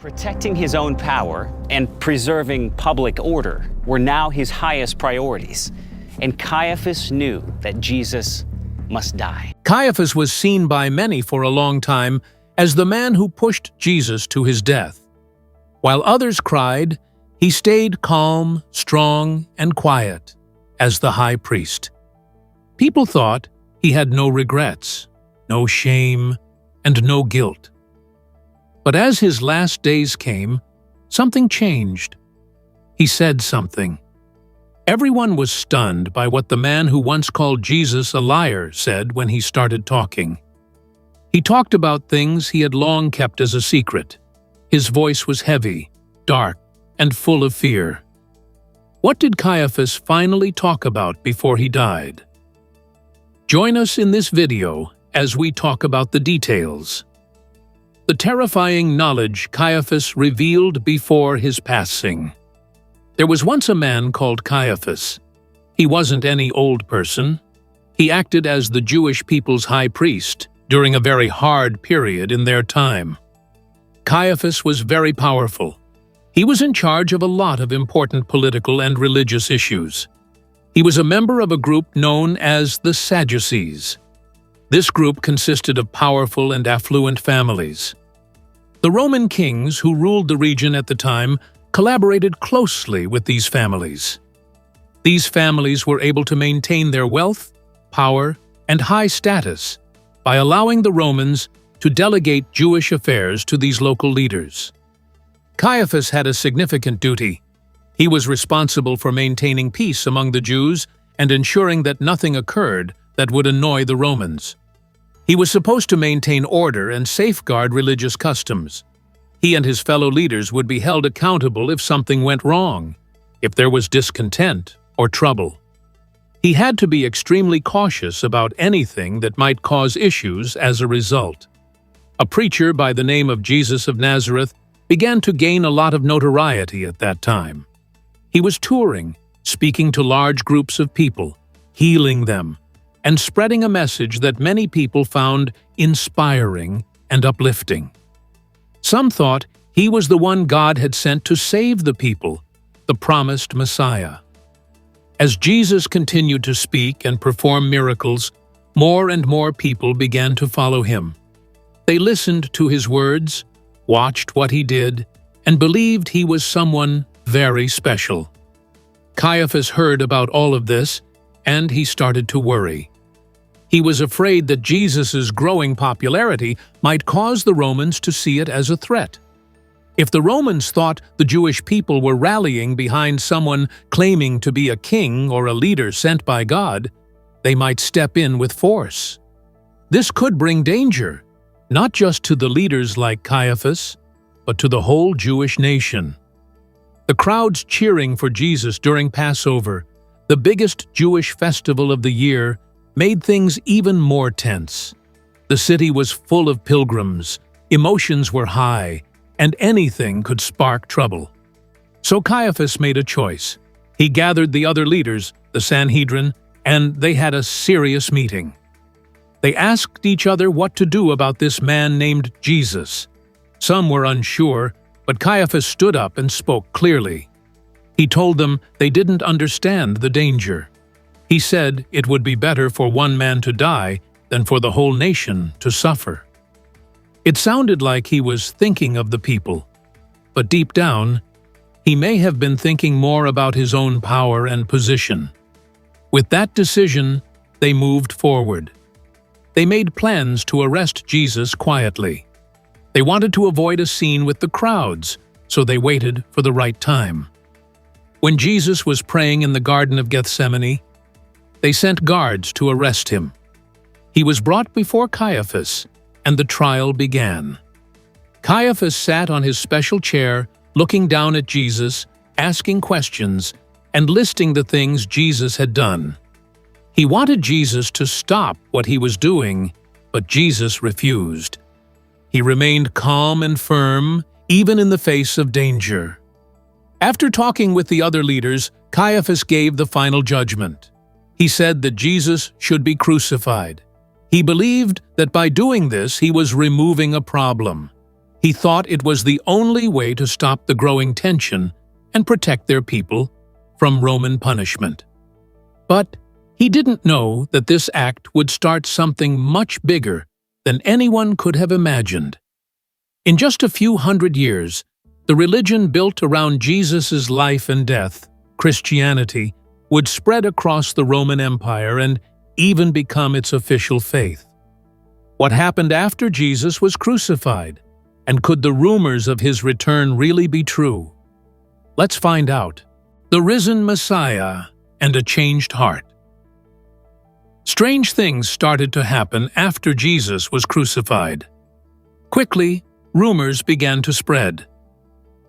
Protecting his own power and preserving public order were now his highest priorities, and Caiaphas knew that Jesus must die. Caiaphas was seen by many for a long time as the man who pushed Jesus to his death. While others cried, he stayed calm, strong, and quiet as the high priest. People thought he had no regrets, no shame, and no guilt. But as his last days came, something changed. He said something. Everyone was stunned by what the man who once called Jesus a liar said when he started talking. He talked about things he had long kept as a secret. His voice was heavy, dark, and full of fear. What did Caiaphas finally talk about before he died? Join us in this video as we talk about the details. The terrifying knowledge Caiaphas revealed before his passing. There was once a man called Caiaphas. He wasn't any old person. He acted as the Jewish people's high priest during a very hard period in their time. Caiaphas was very powerful. He was in charge of a lot of important political and religious issues. He was a member of a group known as the Sadducees. This group consisted of powerful and affluent families. The Roman kings who ruled the region at the time collaborated closely with these families. These families were able to maintain their wealth, power, and high status by allowing the Romans to delegate Jewish affairs to these local leaders. Caiaphas had a significant duty. He was responsible for maintaining peace among the Jews and ensuring that nothing occurred that would annoy the Romans. He was supposed to maintain order and safeguard religious customs. He and his fellow leaders would be held accountable if something went wrong, if there was discontent or trouble. He had to be extremely cautious about anything that might cause issues as a result. A preacher by the name of Jesus of Nazareth began to gain a lot of notoriety at that time. He was touring, speaking to large groups of people, healing them, and spreading a message that many people found inspiring and uplifting. Some thought he was the one God had sent to save the people, the promised Messiah. As Jesus continued to speak and perform miracles, more and more people began to follow him. They listened to his words, watched what he did, and believed he was someone very special. Caiaphas heard about all of this, and he started to worry. He was afraid that Jesus' growing popularity might cause the Romans to see it as a threat. If the Romans thought the Jewish people were rallying behind someone claiming to be a king or a leader sent by God, they might step in with force. This could bring danger, not just to the leaders like Caiaphas, but to the whole Jewish nation. The crowds cheering for Jesus during Passover, the biggest Jewish festival of the year, made things even more tense. The city was full of pilgrims, emotions were high, and anything could spark trouble. So Caiaphas made a choice. He gathered the other leaders, the Sanhedrin, and they had a serious meeting. They asked each other what to do about this man named Jesus. Some were unsure, but Caiaphas stood up and spoke clearly. He told them they didn't understand the danger. He said it would be better for one man to die than for the whole nation to suffer. It sounded like he was thinking of the people, but deep down, he may have been thinking more about his own power and position. With that decision, they moved forward. They made plans to arrest Jesus quietly. They wanted to avoid a scene with the crowds, so they waited for the right time. When Jesus was praying in the Garden of Gethsemane, they sent guards to arrest him. He was brought before Caiaphas, and the trial began. Caiaphas sat on his special chair, looking down at Jesus, asking questions, and listing the things Jesus had done. He wanted Jesus to stop what he was doing, but Jesus refused. He remained calm and firm, even in the face of danger. After talking with the other leaders, Caiaphas gave the final judgment. He said that Jesus should be crucified. He believed that by doing this, he was removing a problem. He thought it was the only way to stop the growing tension and protect their people from Roman punishment. But he didn't know that this act would start something much bigger than anyone could have imagined. In just a few hundred years, the religion built around Jesus' life and death, Christianity, would spread across the Roman Empire and even become its official faith. What happened after Jesus was crucified? And could the rumors of his return really be true? Let's find out. The risen Messiah and a changed heart. Strange things started to happen after Jesus was crucified. Quickly, rumors began to spread.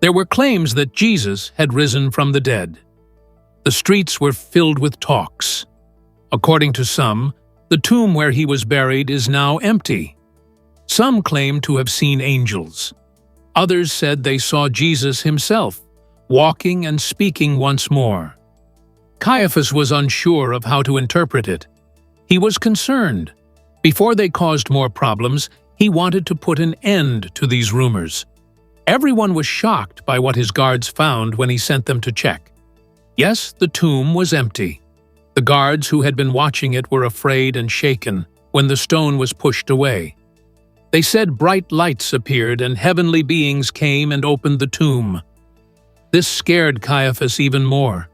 There were claims that Jesus had risen from the dead. The streets were filled with talks. According to some, the tomb where he was buried is now empty. Some claimed to have seen angels. Others said they saw Jesus himself, walking and speaking once more. Caiaphas was unsure of how to interpret it. He was concerned. Before they caused more problems, he wanted to put an end to these rumors. Everyone was shocked by what his guards found when he sent them to check. Yes, the tomb was empty. The guards who had been watching it were afraid and shaken when the stone was pushed away. They said bright lights appeared and heavenly beings came and opened the tomb. This scared Caiaphas even more.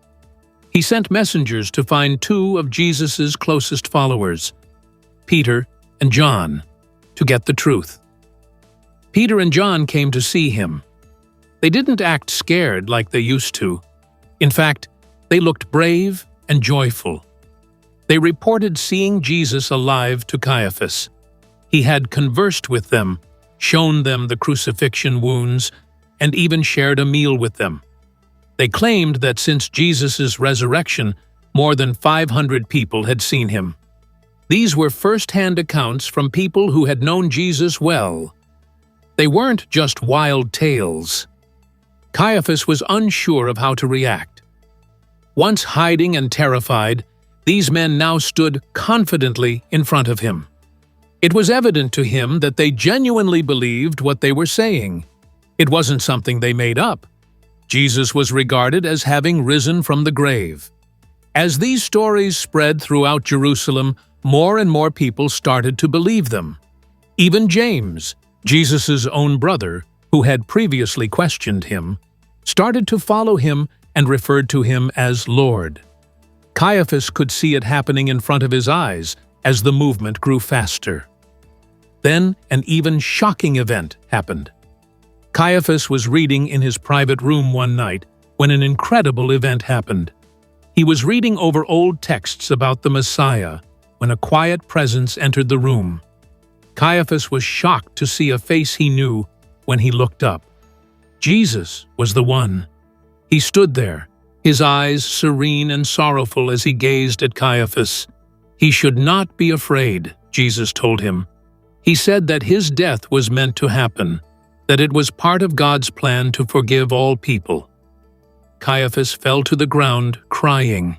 He sent messengers to find two of Jesus' closest followers, Peter and John, to get the truth. Peter and John came to see him. They didn't act scared like they used to. In fact, they looked brave and joyful. They reported seeing Jesus alive to Caiaphas. He had conversed with them, shown them the crucifixion wounds, and even shared a meal with them. They claimed that since Jesus' resurrection, more than 500 people had seen him. These were first-hand accounts from people who had known Jesus well. They weren't just wild tales. Caiaphas was unsure of how to react. Once hiding and terrified, these men now stood confidently in front of him. It was evident to him that they genuinely believed what they were saying. It wasn't something they made up. Jesus was regarded as having risen from the grave. As these stories spread throughout Jerusalem, more and more people started to believe them. Even James, Jesus' own brother, who had previously questioned him, started to follow him and referred to him as Lord. Caiaphas could see it happening in front of his eyes as the movement grew faster. Then an even shocking event happened. Caiaphas was reading in his private room one night when an incredible event happened. He was reading over old texts about the Messiah when a quiet presence entered the room. Caiaphas was shocked to see a face he knew when he looked up. Jesus was the one. He stood there, his eyes serene and sorrowful as he gazed at Caiaphas. He should not be afraid, Jesus told him. He said that his death was meant to happen, that it was part of God's plan to forgive all people. Caiaphas fell to the ground, crying.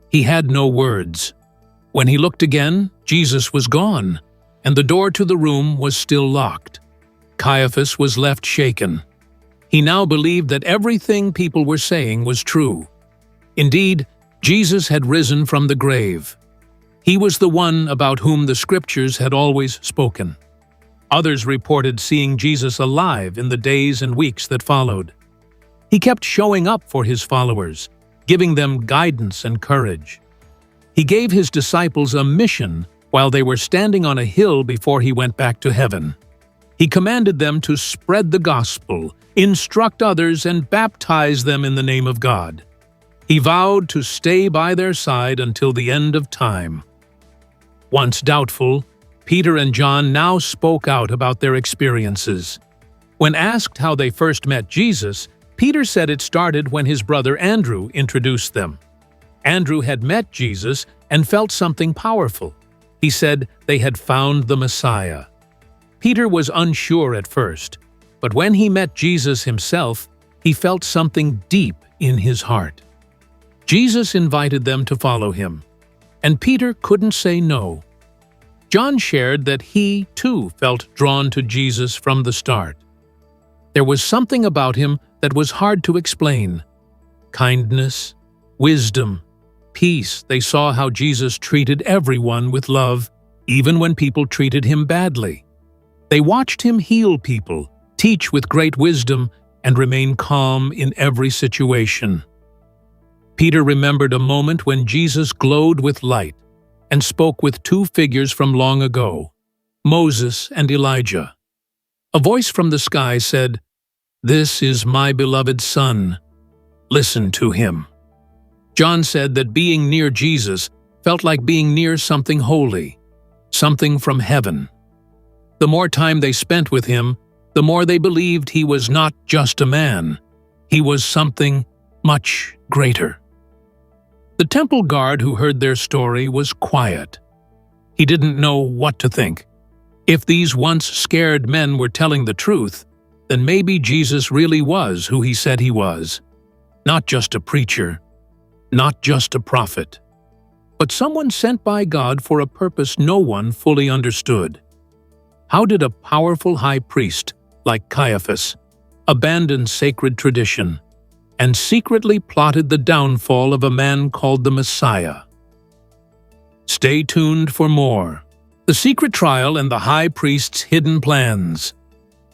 He had no words. When he looked again, Jesus was gone, and the door to the room was still locked. Caiaphas was left shaken. He now believed that everything people were saying was true. Indeed, Jesus had risen from the grave. He was the one about whom the Scriptures had always spoken. Others reported seeing Jesus alive in the days and weeks that followed. He kept showing up for his followers, giving them guidance and courage. He gave his disciples a mission while they were standing on a hill before he went back to heaven. He commanded them to spread the gospel, instruct others, and baptize them in the name of God. He vowed to stay by their side until the end of time. Once doubtful, Peter and John now spoke out about their experiences. When asked how they first met Jesus, Peter said it started when his brother Andrew introduced them. Andrew had met Jesus and felt something powerful. He said they had found the Messiah. Peter was unsure at first, but when he met Jesus himself, he felt something deep in his heart. Jesus invited them to follow him, and Peter couldn't say no. John shared that he, too, felt drawn to Jesus from the start. There was something about him that was hard to explain. Kindness, wisdom, peace. They saw how Jesus treated everyone with love, even when people treated him badly. They watched him heal people, teach with great wisdom, and remain calm in every situation. Peter remembered a moment when Jesus glowed with light and spoke with two figures from long ago, Moses and Elijah. A voice from the sky said, "This is my beloved Son. Listen to him." John said that being near Jesus felt like being near something holy, something from heaven. The more time they spent with him, the more they believed he was not just a man. He was something much greater. The temple guard who heard their story was quiet. He didn't know what to think. If these once scared men were telling the truth, then maybe Jesus really was who he said he was. Not just a preacher, not just a prophet, but someone sent by God for a purpose no one fully understood. How did a powerful high priest like Caiaphas abandon sacred tradition and secretly plotted the downfall of a man called the Messiah? Stay tuned for more. The secret trial and the high priest's hidden plans.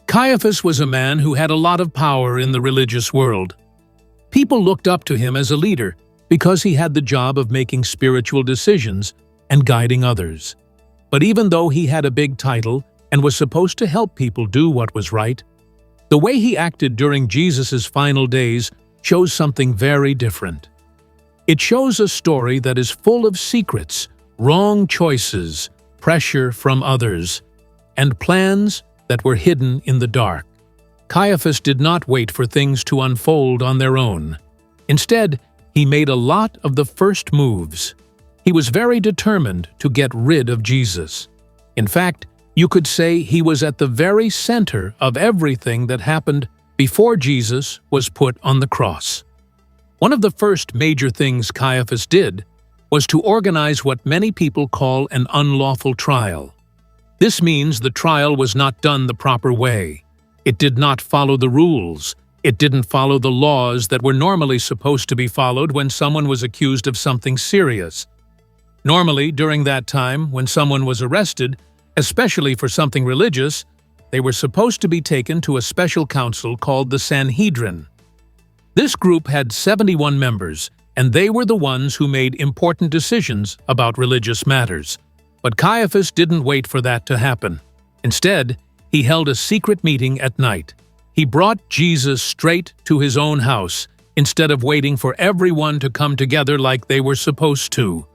Caiaphas was a man who had a lot of power in the religious world. People looked up to him as a leader because he had the job of making spiritual decisions and guiding others. But even though he had a big title and was supposed to help people do what was right, the way he acted during Jesus' final days shows something very different. It shows a story that is full of secrets, wrong choices, pressure from others, and plans that were hidden in the dark. Caiaphas did not wait for things to unfold on their own. Instead, he made a lot of the first moves. He was very determined to get rid of Jesus. In fact, you could say he was at the very center of everything that happened before Jesus was put on the cross. One of the first major things Caiaphas did was to organize what many people call an unlawful trial. This means the trial was not done the proper way. It did not follow the rules. It didn't follow the laws that were normally supposed to be followed when someone was accused of something serious. Normally, during that time, when someone was arrested, especially for something religious, they were supposed to be taken to a special council called the Sanhedrin. This group had 71 members, and they were the ones who made important decisions about religious matters. But Caiaphas didn't wait for that to happen. Instead, he held a secret meeting at night. He brought Jesus straight to his own house, instead of waiting for everyone to come together like they were supposed to.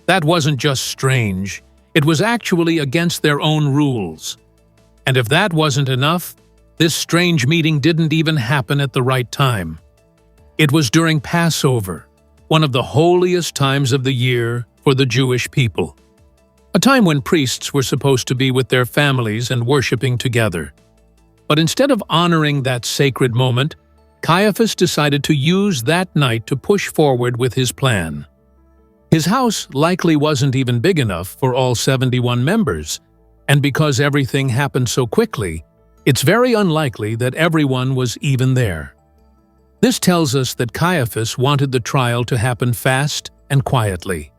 That wasn't just strange. It was actually against their own rules. And if that wasn't enough, this strange meeting didn't even happen at the right time. It was during Passover, one of the holiest times of the year for the Jewish people. A time when priests were supposed to be with their families and worshiping together. But instead of honoring that sacred moment, Caiaphas decided to use that night to push forward with his plan. His house likely wasn't even big enough for all 71 members, and because everything happened so quickly, it's very unlikely that everyone was even there. This tells us that Caiaphas wanted the trial to happen fast and quietly.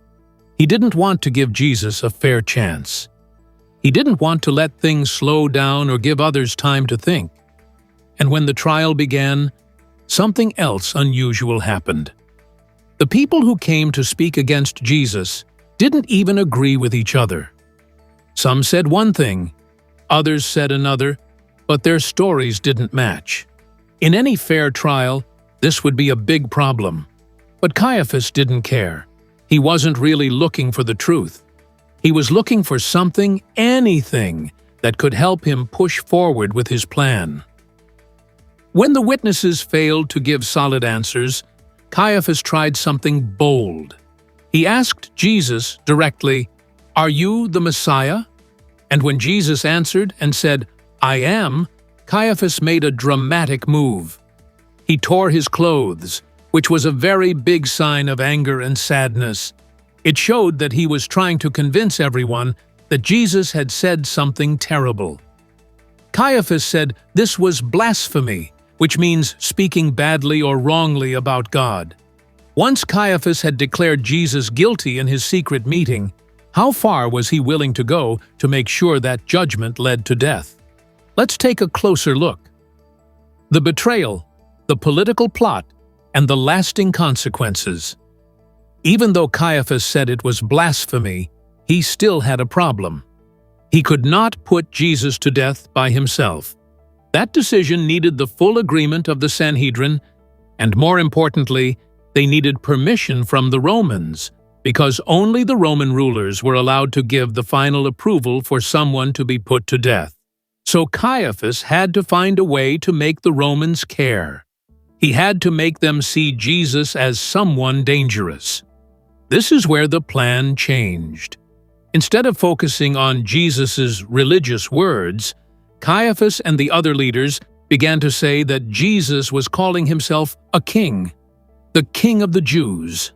He didn't want to give Jesus a fair chance. He didn't want to let things slow down or give others time to think. And when the trial began, something else unusual happened. The people who came to speak against Jesus didn't even agree with each other. Some said one thing, others said another, but their stories didn't match. In any fair trial, this would be a big problem. But Caiaphas didn't care. He wasn't really looking for the truth. He was looking for something, anything, that could help him push forward with his plan. When the witnesses failed to give solid answers, Caiaphas tried something bold. He asked Jesus directly, "Are you the Messiah?" And when Jesus answered and said, "I am," Caiaphas made a dramatic move. He tore his clothes, which was a very big sign of anger and sadness. It showed that he was trying to convince everyone that Jesus had said something terrible. Caiaphas said this was blasphemy, which means speaking badly or wrongly about God. Once Caiaphas had declared Jesus guilty in his secret meeting, how far was he willing to go to make sure that judgment led to death? Let's take a closer look. The betrayal, the political plot, and the lasting consequences. Even though Caiaphas said it was blasphemy, he still had a problem. He could not put Jesus to death by himself. That decision needed the full agreement of the Sanhedrin, and more importantly, they needed permission from the Romans, because only the Roman rulers were allowed to give the final approval for someone to be put to death. So Caiaphas had to find a way to make the Romans care. He had to make them see Jesus as someone dangerous. This is where the plan changed. Instead of focusing on Jesus' religious words, Caiaphas and the other leaders began to say that Jesus was calling himself a king, the King of the Jews.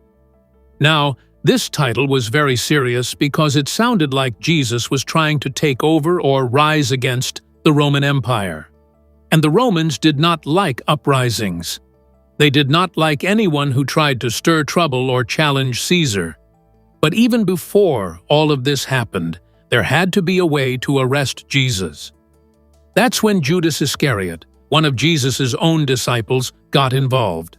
Now, this title was very serious because it sounded like Jesus was trying to take over or rise against the Roman Empire. And the Romans did not like uprisings. They did not like anyone who tried to stir trouble or challenge Caesar. But even before all of this happened, there had to be a way to arrest Jesus. That's when Judas Iscariot, one of Jesus' own disciples, got involved.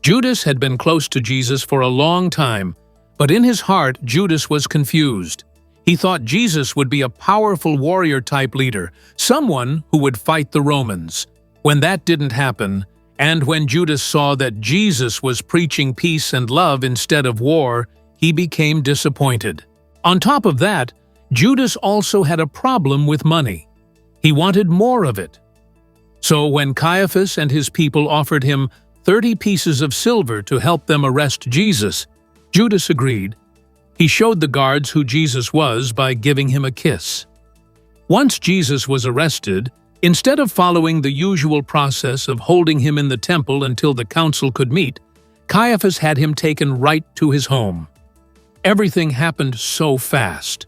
Judas had been close to Jesus for a long time, but in his heart, Judas was confused. He thought Jesus would be a powerful warrior-type leader, someone who would fight the Romans. When that didn't happen, and when Judas saw that Jesus was preaching peace and love instead of war, he became disappointed. On top of that, Judas also had a problem with money. He wanted more of it. So when Caiaphas and his people offered him 30 pieces of silver to help them arrest Jesus, Judas agreed. He showed the guards who Jesus was by giving him a kiss. Once Jesus was arrested, instead of following the usual process of holding him in the temple until the council could meet, Caiaphas had him taken right to his home. Everything happened so fast.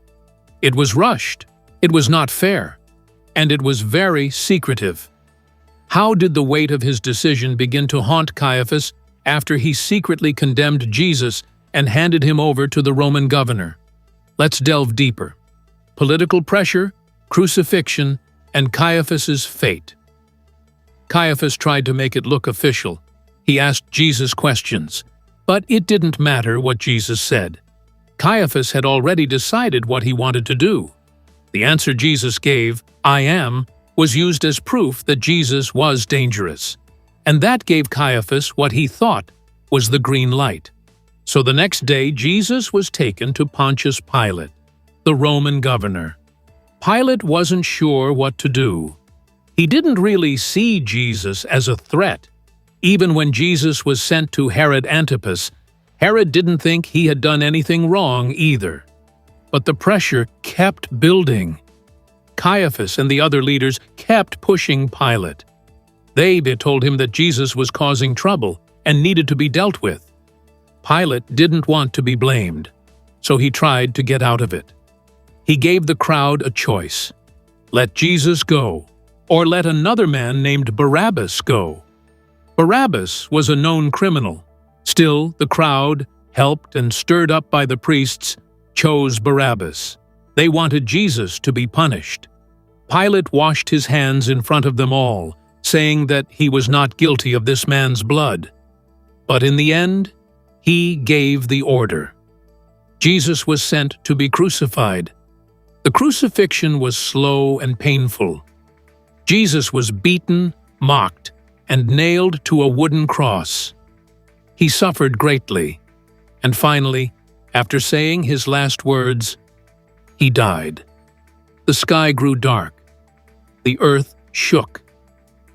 It was rushed, it was not fair, and it was very secretive. How did the weight of his decision begin to haunt Caiaphas after he secretly condemned Jesus and handed him over to the Roman governor? Let's delve deeper. Political pressure, crucifixion, and Caiaphas's fate. Caiaphas tried to make it look official. He asked Jesus questions, but it didn't matter what Jesus said. Caiaphas had already decided what he wanted to do. The answer Jesus gave, "I am," was used as proof that Jesus was dangerous. And that gave Caiaphas what he thought was the green light. So the next day, Jesus was taken to Pontius Pilate, the Roman governor. Pilate wasn't sure what to do. He didn't really see Jesus as a threat. Even when Jesus was sent to Herod Antipas, Herod didn't think he had done anything wrong either. But the pressure kept building. Caiaphas and the other leaders kept pushing Pilate. They told him that Jesus was causing trouble and needed to be dealt with. Pilate didn't want to be blamed, so he tried to get out of it. He gave the crowd a choice. Let Jesus go, or let another man named Barabbas go. Barabbas was a known criminal. Still, the crowd, helped and stirred up by the priests, chose Barabbas. They wanted Jesus to be punished. Pilate washed his hands in front of them all, saying that he was not guilty of this man's blood. But in the end, he gave the order. Jesus was sent to be crucified. The crucifixion was slow and painful. Jesus was beaten, mocked, and nailed to a wooden cross. He suffered greatly, and finally, after saying his last words, he died. The sky grew dark. The earth shook.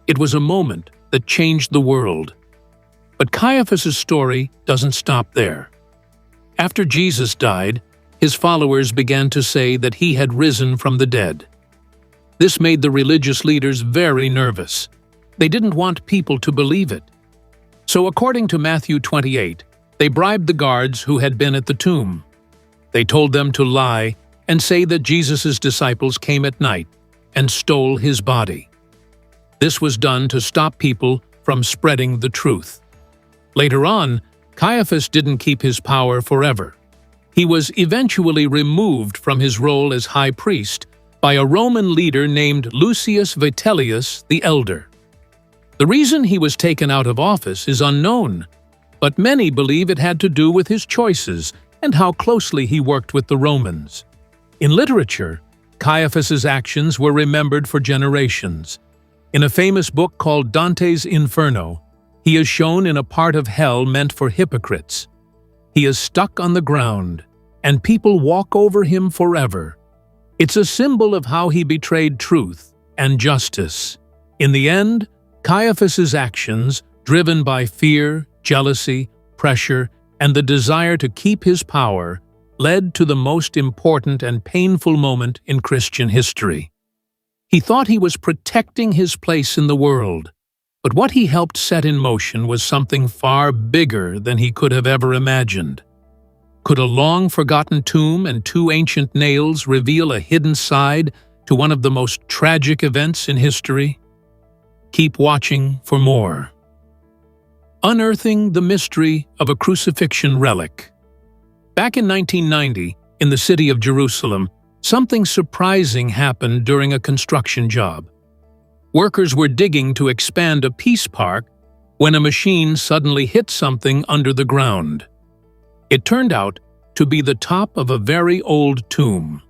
It was a moment that changed the world. But Caiaphas' story doesn't stop there. After Jesus died, his followers began to say that he had risen from the dead. This made the religious leaders very nervous. They didn't want people to believe it. So according to Matthew 28, they bribed the guards who had been at the tomb. They told them to lie and say that Jesus' disciples came at night, and stole his body. This was done to stop people from spreading the truth. Later on, Caiaphas didn't keep his power forever. He was eventually removed from his role as high priest by a Roman leader named Lucius Vitellius the Elder. The reason he was taken out of office is unknown, but many believe it had to do with his choices and how closely he worked with the Romans. In literature, Caiaphas's actions were remembered for generations. In a famous book called Dante's Inferno, he is shown in a part of hell meant for hypocrites. He is stuck on the ground, and people walk over him forever. It's a symbol of how he betrayed truth and justice. In the end, Caiaphas's actions, driven by fear, jealousy, pressure, and the desire to keep his power, led to the most important and painful moment in Christian history. He thought he was protecting his place in the world, but what he helped set in motion was something far bigger than he could have ever imagined. Could a long-forgotten tomb and 2 ancient nails reveal a hidden side to one of the most tragic events in history? Keep watching for more. Unearthing the mystery of a crucifixion relic. Back in 1990, in the city of Jerusalem, something surprising happened during a construction job. Workers were digging to expand a peace park when a machine suddenly hit something under the ground. It turned out to be the top of a very old tomb.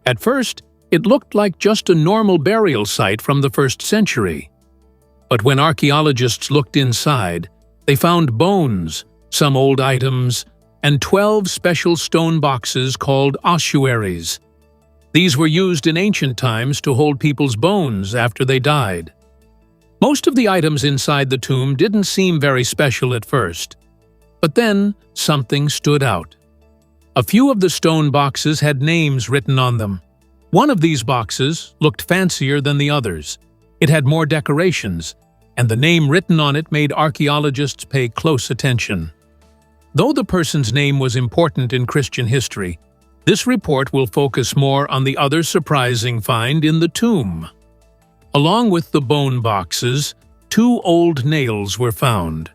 At first, it looked like just a normal burial site from the 1st century. But when archaeologists looked inside, they found bones, some old items, and 12 special stone boxes called ossuaries. These were used in ancient times to hold people's bones after they died. Most of the items inside the tomb didn't seem very special at first, but then something stood out. A few of the stone boxes had names written on them. One of these boxes looked fancier than the others. It had more decorations, and the name written on it made archaeologists pay close attention. Though the person's name was important in Christian history, this report will focus more on the other surprising find in the tomb. Along with the bone boxes, 2 old nails were found.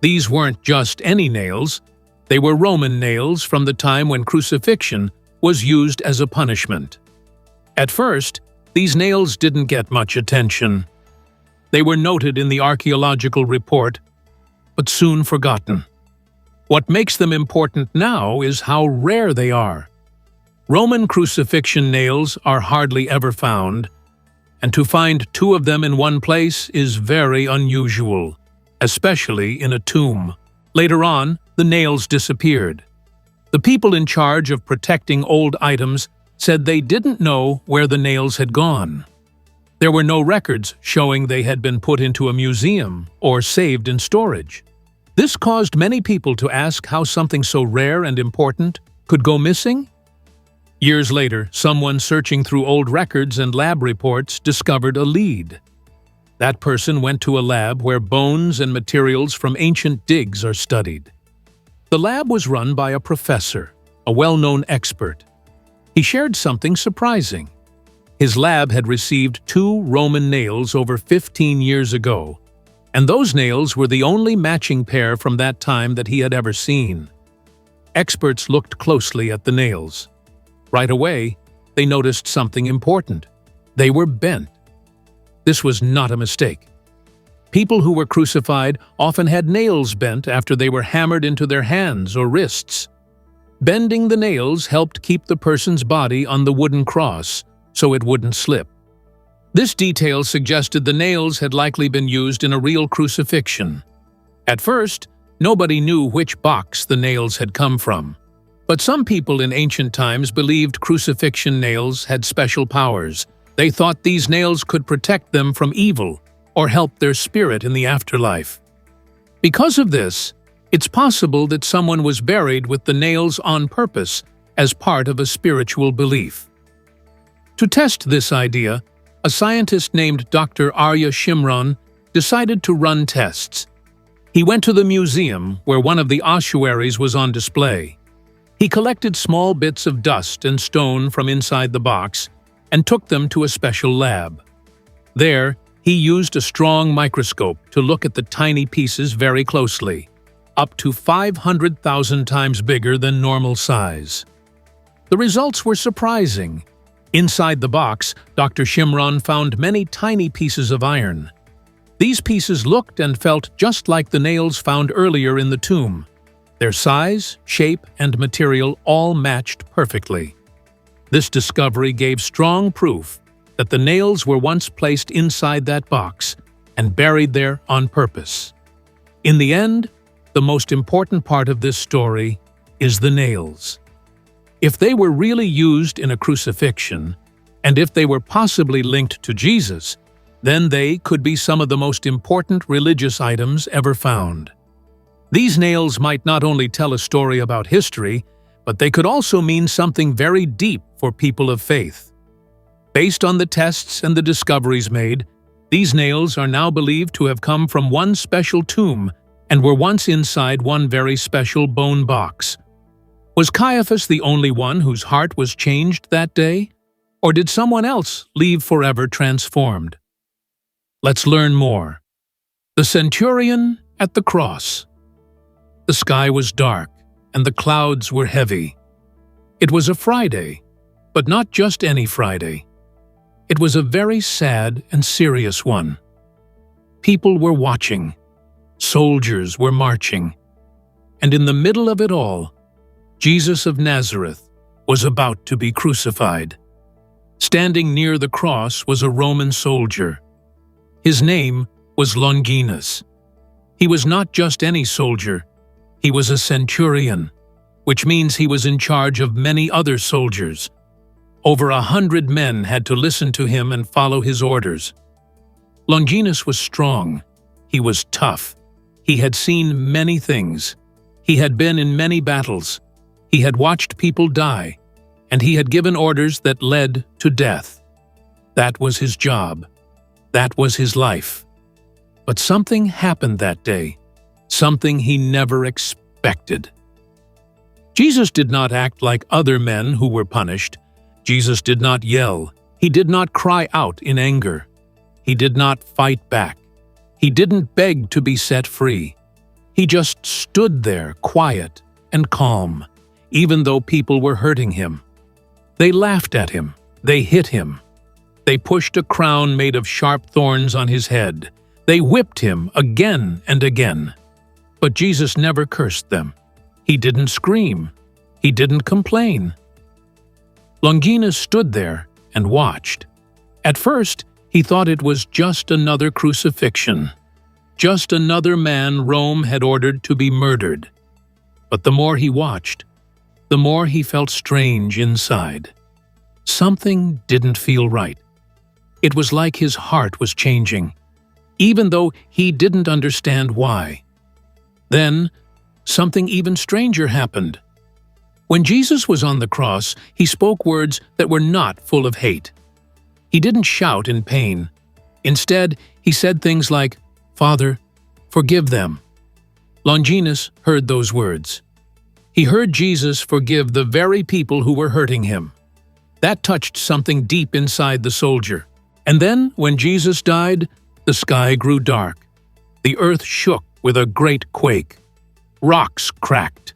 These weren't just any nails. They were Roman nails from the time when crucifixion was used as a punishment. At first, these nails didn't get much attention. They were noted in the archaeological report, but soon forgotten. What makes them important now is how rare they are. Roman crucifixion nails are hardly ever found, and to find 2 of them in one place is very unusual, especially in a tomb. Later on, the nails disappeared. The people in charge of protecting old items said they didn't know where the nails had gone. There were no records showing they had been put into a museum or saved in storage. This caused many people to ask how something so rare and important could go missing. Years later, someone searching through old records and lab reports discovered a lead. That person went to a lab where bones and materials from ancient digs are studied. The lab was run by a professor, a well-known expert. He shared something surprising. His lab had received 2 Roman nails over 15 years ago, and those nails were the only matching pair from that time that he had ever seen. Experts looked closely at the nails. Right away, they noticed something important. They were bent. This was not a mistake. People who were crucified often had nails bent after they were hammered into their hands or wrists. Bending the nails helped keep the person's body on the wooden cross so it wouldn't slip. This detail suggested the nails had likely been used in a real crucifixion. At first, nobody knew which box the nails had come from. But some people in ancient times believed crucifixion nails had special powers. They thought these nails could protect them from evil or help their spirit in the afterlife. Because of this, it's possible that someone was buried with the nails on purpose as part of a spiritual belief. To test this idea, a scientist named Dr. Arya Shimron decided to run tests. He went to the museum where one of the ossuaries was on display. He collected small bits of dust and stone from inside the box and took them to a special lab. There, he used a strong microscope to look at the tiny pieces very closely, up to 500,000 times bigger than normal size. The results were surprising. Inside the box, Dr. Shimron found many tiny pieces of iron. These pieces looked and felt just like the nails found earlier in the tomb. Their size, shape, and material all matched perfectly. This discovery gave strong proof that the nails were once placed inside that box and buried there on purpose. In the end, the most important part of this story is the nails. If they were really used in a crucifixion, and if they were possibly linked to Jesus, then they could be some of the most important religious items ever found. These nails might not only tell a story about history, but they could also mean something very deep for people of faith. Based on the tests and the discoveries made, these nails are now believed to have come from one special tomb and were once inside one very special bone box. Was Caiaphas the only one whose heart was changed that day? Or did someone else leave forever transformed? Let's learn more. The centurion at the cross. The sky was dark, and the clouds were heavy. It was a Friday, but not just any Friday. It was a very sad and serious one. People were watching. Soldiers were marching. And in the middle of it all, Jesus of Nazareth was about to be crucified. Standing near the cross was a Roman soldier. His name was Longinus. He was not just any soldier. He was a centurion, which means he was in charge of many other soldiers. Over 100 men had to listen to him and follow his orders. Longinus was strong. He was tough. He had seen many things. He had been in many battles. He had watched people die, and he had given orders that led to death. That was his job. That was his life. But something happened that day, something he never expected. Jesus did not act like other men who were punished. Jesus did not yell. He did not cry out in anger. He did not fight back. He didn't beg to be set free. He just stood there, quiet and calm, even though people were hurting him. They laughed at him. They hit him. They pushed a crown made of sharp thorns on his head. They whipped him again and again. But Jesus never cursed them. He didn't scream. He didn't complain. Longinus stood there and watched. At first, he thought it was just another crucifixion, just another man Rome had ordered to be murdered. But the more he watched, the more he felt strange inside. Something didn't feel right. It was like his heart was changing, even though he didn't understand why. Then, something even stranger happened. When Jesus was on the cross, he spoke words that were not full of hate. He didn't shout in pain. Instead, he said things like, "Father, forgive them." Longinus heard those words. He heard Jesus forgive the very people who were hurting him. That touched something deep inside the soldier. And then, when Jesus died, the sky grew dark. The earth shook with a great quake. Rocks cracked.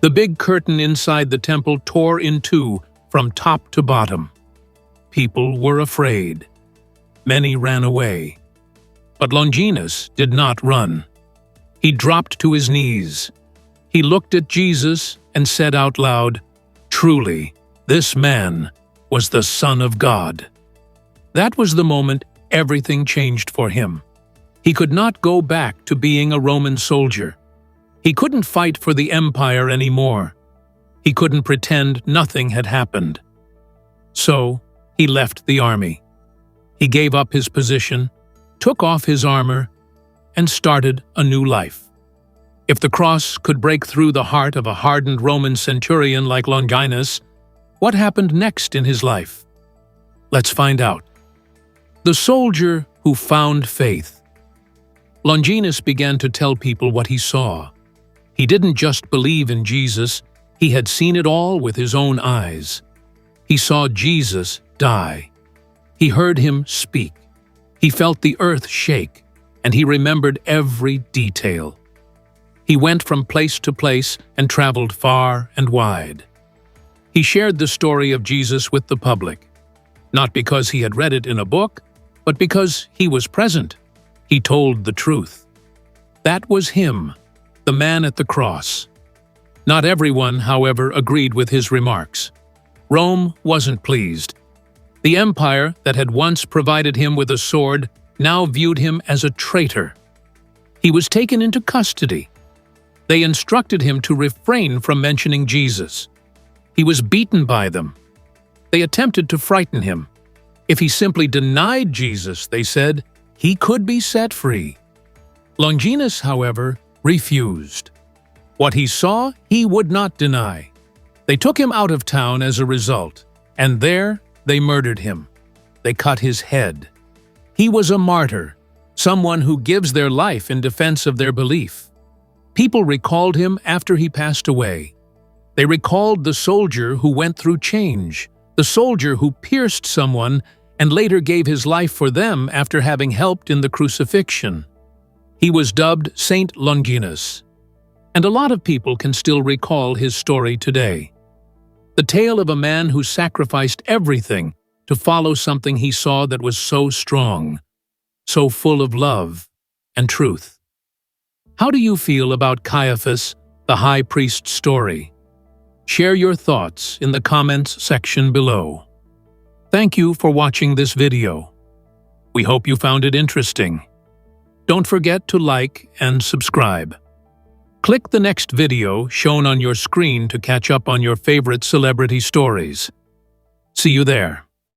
The big curtain inside the temple tore in two from top to bottom. People were afraid. Many ran away. But Longinus did not run. He dropped to his knees. He looked at Jesus and said out loud, "Truly, this man was the Son of God." That was the moment everything changed for him. He could not go back to being a Roman soldier. He couldn't fight for the empire anymore. He couldn't pretend nothing had happened. So, he left the army. He gave up his position, took off his armor, and started a new life. If the cross could break through the heart of a hardened Roman centurion like Longinus, what happened next in his life? Let's find out. The soldier who found faith. Longinus began to tell people what he saw. He didn't just believe in Jesus, he had seen it all with his own eyes. He saw Jesus die. He heard him speak. He felt the earth shake, and he remembered every detail. He went from place to place and traveled far and wide. He shared the story of Jesus with the public, not because he had read it in a book, but because he was present. He told the truth. That was him, the man at the cross. Not everyone, however, agreed with his remarks. Rome wasn't pleased. The empire that had once provided him with a sword now viewed him as a traitor. He was taken into custody. They instructed him to refrain from mentioning Jesus. He was beaten by them. They attempted to frighten him. If he simply denied Jesus, they said, he could be set free. Longinus, however, refused. What he saw, he would not deny. They took him out of town as a result, and there they murdered him. They cut his head. He was a martyr, someone who gives their life in defense of their belief. People recalled him after he passed away. They recalled the soldier who went through change, the soldier who pierced someone and later gave his life for them after having helped in the crucifixion. He was dubbed Saint Longinus, and a lot of people can still recall his story today. The tale of a man who sacrificed everything to follow something he saw that was so strong, so full of love and truth. How do you feel about Caiaphas, the high priest's story? Share your thoughts in the comments section below. Thank you for watching this video. We hope you found it interesting. Don't forget to like and subscribe. Click the next video shown on your screen to catch up on your favorite celebrity stories. See you there.